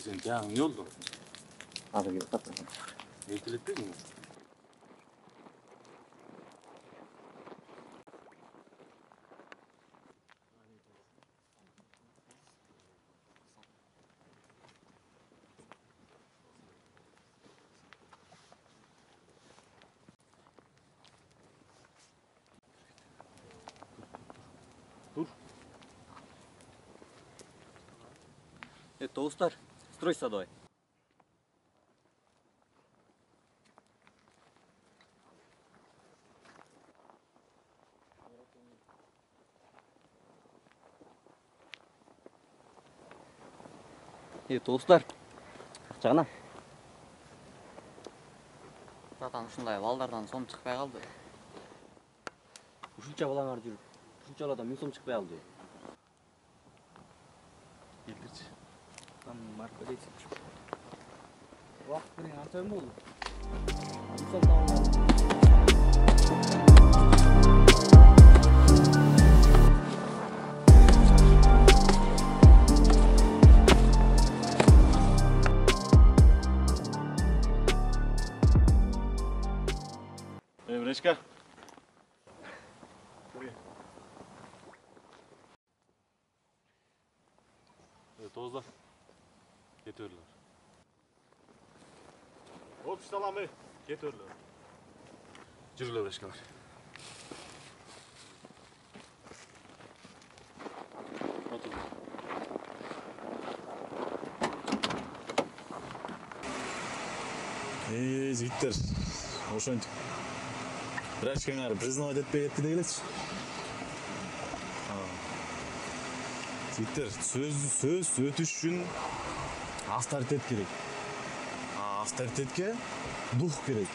Sen canın ne oldu? Abi gibi kapatın. Ertelettin mi? Dur. Достар, стройся давай. Достар, жаңа. Братан, ушундай балдардан сом чыкпай калды. Ушунча балаңар жүрүп, ушунча баладан 1000 сом чыкпай алды. Келдирчи. Там марка дейсиң. Убакыт менен анча болду. 1000 сом табылды. Emreşka. Evet Oğuzlar. Getiriyorlar. Hop salam bey. Getiriyorlar. Yürüler Emreşkalar. Otur. Жигиттер, ошентип. Врачкаңар признавать этпей кетти дегилечи. Жигиттер, сөз өтүш үчүн авторитет керек. Авторитетке дух керек.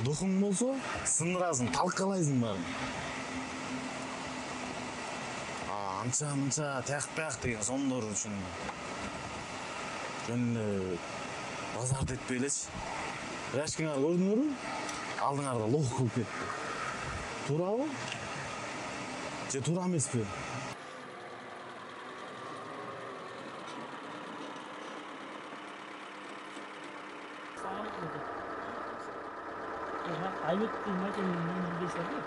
Духуң болсо, сындырасың, талкалайсың барын. Анча тияк деген сондор үчүн. Жөн базарды этпей элечи. Врачкаңар көрдүңөрбү? Алдыңарда лох кылып кетти. Туурабы? Же туура эмеспи? Aylık kıymetinin bir şey değil.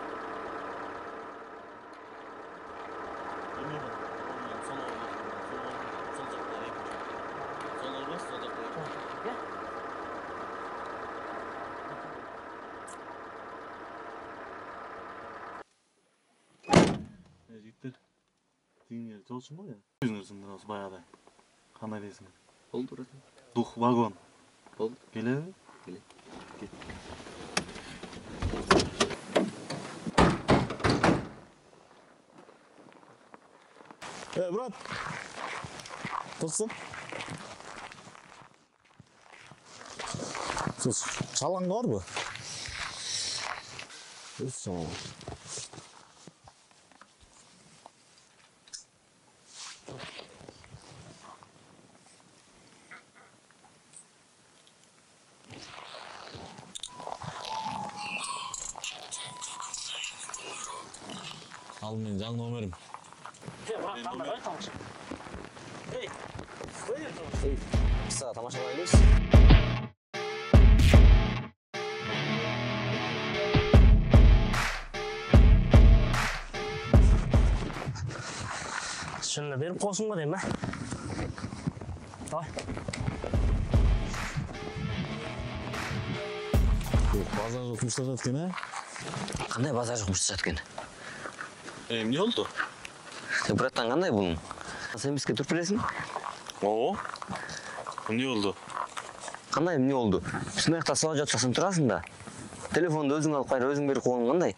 Жигиттер. Тиңер жолчун го я. Өзүңүздүн осы баягыдай. Кандай дейсиң? Болду братан. Дух вагон. Болду. Келеби? Келет. Кет. Брат. Турсун. Сөз чалаң барбы? Сөз чалаң. Ал менин жаңы номерим. Кыса тамашалайбыз. Şunu verip koysun mu diyeyim ben? Давай. Базар жок мушташат экен, а? Кандай базар жок мушташат экен? Эмне болду? Братан, кандай бул? Сен бизге туруп бересиң? Оо. Эмне болду? Кандай эмне болду? Ушундай жакта сабак жатсаң турасың да. Телефонду өзүң алып кайра өзүң берип койгоң кандай?